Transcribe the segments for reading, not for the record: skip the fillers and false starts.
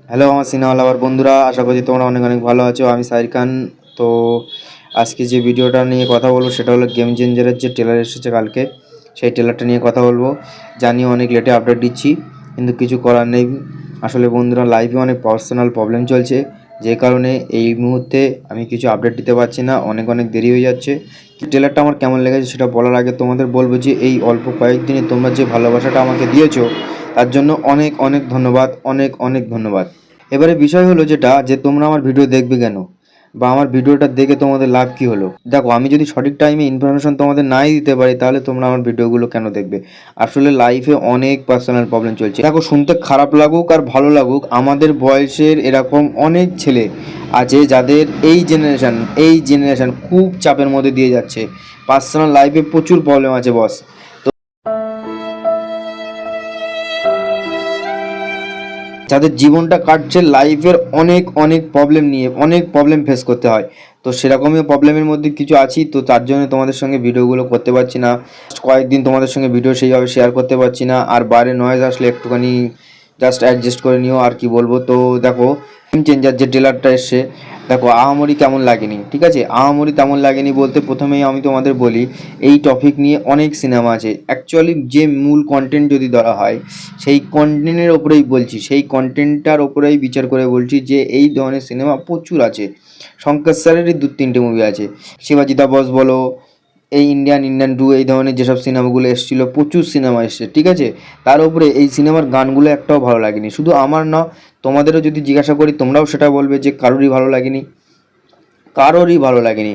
Hello আমার cinema লাভার বন্ধুরা, আশা করছি তোমরা অনেক অনেক ভালো আছো। আমি সাহির খান। তো আজকে যে ভিডিওটা নিয়ে কথা বলবো সেটা হলো গেম চেঞ্জারের যে ট্রেলার এসেছে কালকে, সেই ট্রেলারটা নিয়ে কথা বলবো। জানি অনেক লেটে আপডেট দিচ্ছি, কিন্তু কিছু করার নেই। আসলে বন্ধুরা, লাইফে অনেক পার্সোনাল প্রবলেম চলছে, যে কারণে এই মুহূর্তে আমি কিছু আপডেট দিতে পারছি না, অনেক অনেক দেরি হয়ে যাচ্ছে। ট্রেলারটা আমার কেমন লেগেছে সেটা বলার আগে তোমাদের বলবো যে এই অল্প কয়েকদিনে তোমরা যে ভালোবাসাটা আমাকে দিয়েছো তার জন্য অনেক অনেক ধন্যবাদ, অনেক অনেক ধন্যবাদ। এবারে বিষয় হলো যেটা, যে তোমরা আমার ভিডিও দেখবে কেন, বা আমার ভিডিওটা দেখে তোমাদের লাভ কি হলো। দেখো, আমি যদি সঠিক টাইমে ইনফরমেশন তোমাদের নাই দিতে পারি তাহলে তোমরা আমার ভিডিওগুলো কেন দেখবে। আসলে লাইফে অনেক পার্সোনাল প্রবলেম চলছে। দেখো, শুনতে খারাপ লাগুক আর ভালো লাগুক, আমাদের বয়সের এরকম অনেক ছেলে আছে যাদের এই জেনারেশন খুব চাপের মধ্যে দিয়ে যাচ্ছে। পার্সোনাল লাইফে প্রচুর প্রবলেম আছে বস। যাদের জীবনটা কাটছে লাইফের অনেক অনেক প্রবলেম নিয়ে, অনেক প্রবলেম ফেস করতে হয়। তো সেরকমই প্রবলেমের মধ্যে কিছু আছি, তো তার জন্য তোমাদের সঙ্গে ভিডিওগুলো করতে পারছি না। কয়েকদিন তোমাদের সঙ্গে ভিডিও সেইভাবে শেয়ার করতে পারছি না। আর বাইরে নয়েজ আসলে একটুখানি জাস্ট অ্যাডজাস্ট করে নিও, আর কি বলবো। তো দেখো, গেম চেঞ্জার যে ট্রেলারটা এসছে, দেখো আহামরি কেমন লাগেনি, ঠিক আছে। আহামরি তেমন লাগেনি বলতে প্রথমেই আমি তোমাদের বলি, এই টপিক নিয়ে অনেক সিনেমা আছে। অ্যাকচুয়ালি যে মূল কন্টেন্ট যদি ধরা হয়, সেই কন্টেন্টের ওপরেই বলছি, সেই কন্টেন্টটার ওপরেই বিচার করে বলছি যে এই ধরনের সিনেমা প্রচুর আছে। শঙ্কর স্যারেরই 2-3টে মুভি আছে। শিবাজি দা বস বলো, এই ইন্ডিয়ান টু, এই ধরনের যেসব সিনেমাগুলো এসেছিলো, প্রচুর সিনেমা এসছে, ঠিক আছে। তার উপরে এই সিনেমার গানগুলো একটাও ভালো লাগেনি। শুধু আমার না, তোমাদেরও যদি জিজ্ঞাসা করি তোমরাও সেটা বলবে যে কারোরই ভালো লাগেনি, কারোরই ভালো লাগেনি।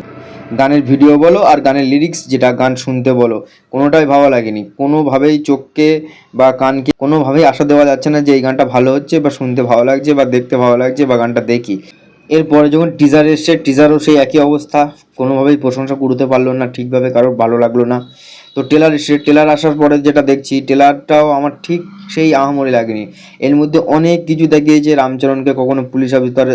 গানের ভিডিও বলো আর গানের লিরিক্স, যেটা গান শুনতে বলো, কোনোটাই ভালো লাগেনি। কোনোভাবেই চোখকে বা কানকে কোনোভাবেই আশা দেওয়া যাচ্ছে না যে এই গানটা ভালো হচ্ছে বা শুনতে ভালো লাগছে বা দেখতে ভালো লাগছে বা গানটা দেখি। এরপরে যখন টিজার এসছে, টিজারও সেই একই অবস্থা, কোনোভাবেই প্রশংসা করতে পারলো না ঠিকভাবে, কারোর ভালো লাগলো না। তো টেলার এসে, টেলার আসার পরে যেটা দেখছি, টেলারটাও আমার ঠিক সেই আহামরি লাগেনি। এর মধ্যে অনেক কিছু দেখিয়েছে। রামচরণকে কখনো পুলিশ অফিসার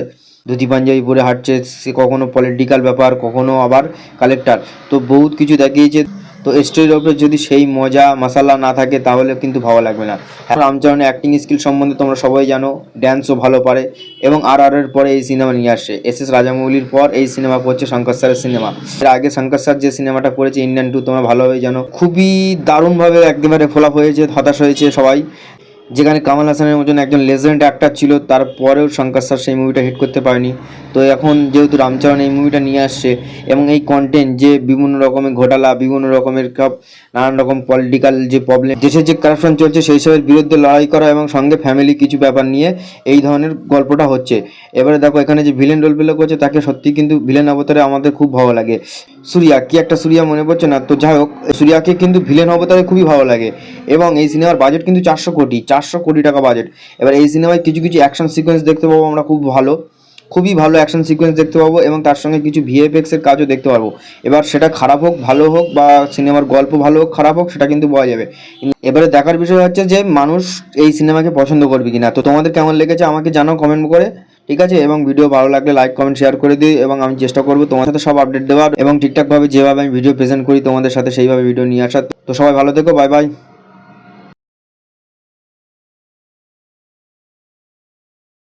ধুতি পাঞ্জাবি পরে হাঁটছে, সে কখনো পলিটিক্যাল ব্যাপার, কখনো আবার কালেক্টর, তো বহুত কিছু দেখিয়েছে। তো স্টোরির ওপরে যদি সেই মজা মশালা না থাকে তাহলে কিন্তু ভালো লাগবে না। হ্যাঁ, রামচরণের অ্যাক্টিং স্কিল সম্বন্ধে তোমরা সবাই জানো, ড্যান্সও ভালো পারে। এবং আর পরে এই সিনেমা নিয়ে আসছে, এস রাজামৌলির পর এই সিনেমা করছে শঙ্কর স্যারের সিনেমা। এর আগে শঙ্কর স্যার যে সিনেমাটা করেছে ইন্ডিয়ান টু, তোমরা ভালোভাবে জানো, খুবই দারুণভাবে একেবারে ফ্লপ হয়েছে, হতাশ হয়েছে সবাই। যেখানে কামাল হাসানের মতন একজন লেজেন্ড অ্যাক্টর ছিল, তারপরেও শঙ্কর স্যার সেই মুভিটা হিট করতে পারেনি। তো এখন যেহেতু রামচরণ এই মুভিটা নিয়ে আসছে, এবং এই কন্টেন্ট যে বিভিন্ন রকমের ঘোটালা, বিভিন্ন রকমের নানান রকম পলিটিক্যাল যে প্রবলেম, দেশের যে কারাপশন চলছে সেই সবের বিরুদ্ধে লড়াই করা, এবং সঙ্গে ফ্যামিলি কিছু ব্যাপার নিয়ে এই ধরনের গল্পটা হচ্ছে। এবারে দেখো, এখানে যে ভিলেন রোল প্লে করছে তাকে সত্যি কিন্তু ভিলেন অবতারে আমাদের খুব ভালো লাগে। সূর্যা, কি একটা সূর্যা মনে পড়ছে না, তো যাই হোক, সূর্যাকে কিন্তু ভিলেন অবতারে খুবই ভালো লাগে। এবং এই সিনেমার বাজেট কিন্তু 400 কোটি টাকা বাজেট। এবার এই সিনেমায় কিছু কিছু অ্যাকশন সিকোয়েন্স দেখতে পাবো আমরা, খুব ভালো, খুবই ভালো অ্যাকশন সিকোয়েন্স দেখতে পাবো, এবং তার সঙ্গে কিছু ভিএফএক্স এর কাজও দেখতে পারবো। এবার সেটা খারাপ হোক ভালো হোক, বা সিনেমার গল্প ভালো হোক খারাপ হোক, সেটা কিন্তু পাওয়া যাবে। এবারে দেখার বিষয় হচ্ছে যে মানুষ এই সিনেমাকে পছন্দ করবে কিনা। তো তোমাদের কেমন লেগেছে আমাকে জানাও কমেন্ট করে, ঠিক আছে। এবং ভিডিও ভালো লাগলে লাইক কমেন্ট শেয়ার করে দিই, এবং আমি চেষ্টা করবো তোমার সাথে সব আপডেট দেওয়ার, এবং ঠিকঠাকভাবে যেভাবে আমি ভিডিও প্রেজেন্ট করি তোমাদের সাথে সেইভাবে ভিডিও নিয়ে আসার। তো সবাই ভালো থেকো, বাই বাই।